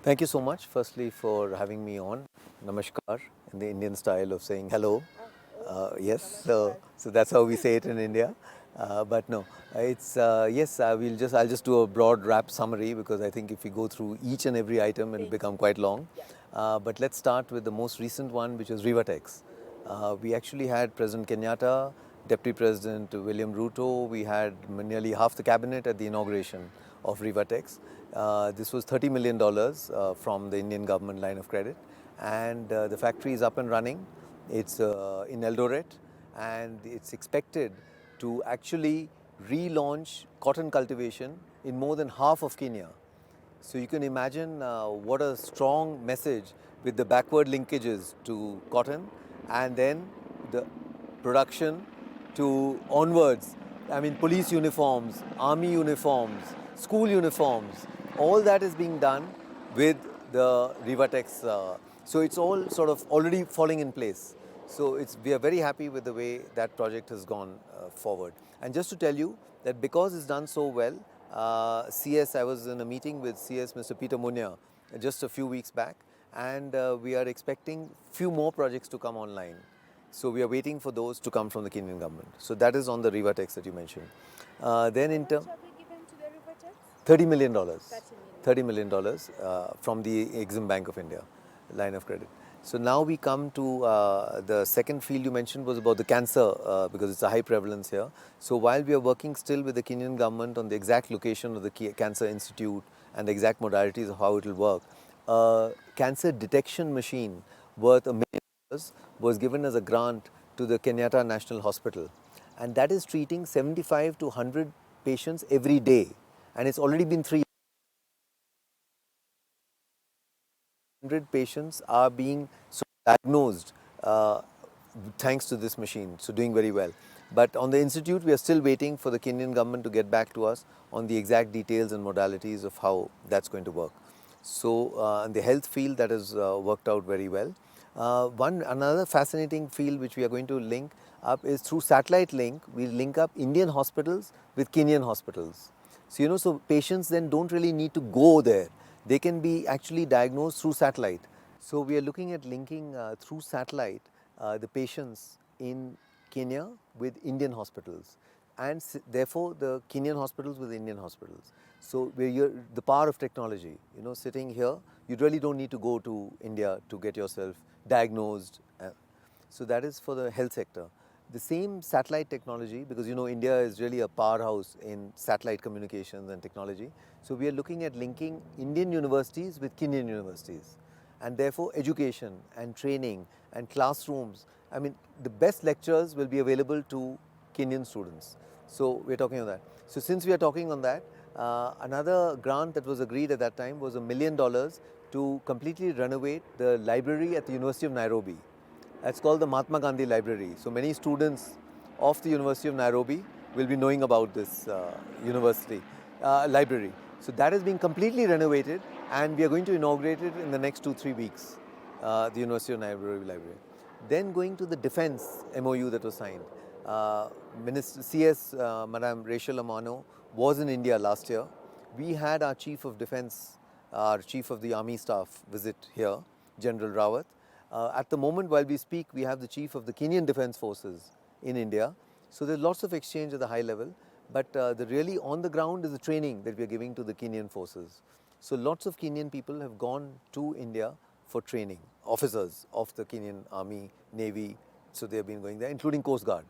Thank you so much, firstly, for having me on. Namaskar, in the Indian style of saying hello. Yes, so that's how we say it in India. But no, it's yes. I'll just do a broad wrap summary because I think if we go through each and every item, it'll become quite long. But let's start with the most recent one, which was Rivatex. We actually had President Kenyatta, Deputy President William Ruto. We had nearly half the cabinet at the inauguration of Rivatex. This was $30 million from the Indian government line of credit, and the factory is up and running. It's in Eldoret, and it's expected to actually relaunch cotton cultivation in more than half of Kenya. So you can imagine what a strong message with the backward linkages to cotton and then the production to onwards. I mean, police uniforms, army uniforms, school uniforms, all that is being done with the Rivatex. So it's all sort of already falling in place. So we are very happy with the way that project has gone forward. And just to tell you that because it's done so well, I was in a meeting with CS Mr. Peter Munya just a few weeks back, and we are expecting few more projects to come online. So we are waiting for those to come from the Kenyan government. So that is on the Rivatex that you mentioned. Then in terms, $30 million. $30 million from the Exim Bank of India line of credit. So now we come to the second field you mentioned was about the cancer because it's a high prevalence here. So while we are working still with the Kenyan government on the exact location of the Cancer Institute and the exact modalities of how it will work, a cancer detection machine worth $1 million was given as a grant to the Kenyatta National Hospital. And that is treating 75 to 100 patients every day. And it's already been 3 100 patients are being diagnosed thanks to this machine, so doing very well. But on the institute, we are still waiting for the Kenyan government to get back to us on the exact details and modalities of how that's going to work. So in the health field, that has worked out very well. Another fascinating field which we are going to link up is through satellite link. We link up Indian hospitals with Kenyan hospitals. So so patients then don't really need to go there. They can be actually diagnosed through satellite. So we are looking at linking through satellite the patients in Kenya with Indian hospitals, and therefore the Kenyan hospitals with Indian hospitals. So the power of technology, sitting here, you really don't need to go to India to get yourself diagnosed. So that is for the health sector. The same satellite technology, because India is really a powerhouse in satellite communications and technology. So we are looking at linking Indian universities with Kenyan universities. And therefore education and training and classrooms, I mean, the best lectures will be available to Kenyan students. So we're talking on that. So since we are talking on that, another grant that was agreed at that time was $1 million to completely renovate the library at the University of Nairobi. That's called the Mahatma Gandhi Library. So many students of the University of Nairobi will be knowing about this university library. So that is being completely renovated, and we are going to inaugurate it in the next 2-3 weeks, the University of Nairobi Library. Then going to the defense MOU that was signed. CS Madam Rachel Amano was in India last year. We had our Chief of Defense, our Chief of the Army Staff visit here, General Rawat. At the moment while we speak, we have the Chief of the Kenyan Defence Forces in India. So there's lots of exchange at the high level, but the really on the ground is the training that we are giving to the Kenyan forces. So lots of Kenyan people have gone to India for training, officers of the Kenyan Army, Navy, so they have been going there, including Coast Guard.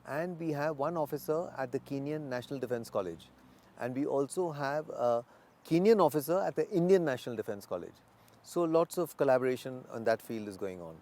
And we have one officer at the Kenyan National Defence College. And we also have a Kenyan officer at the Indian National Defence College. So lots of collaboration on that field is going on.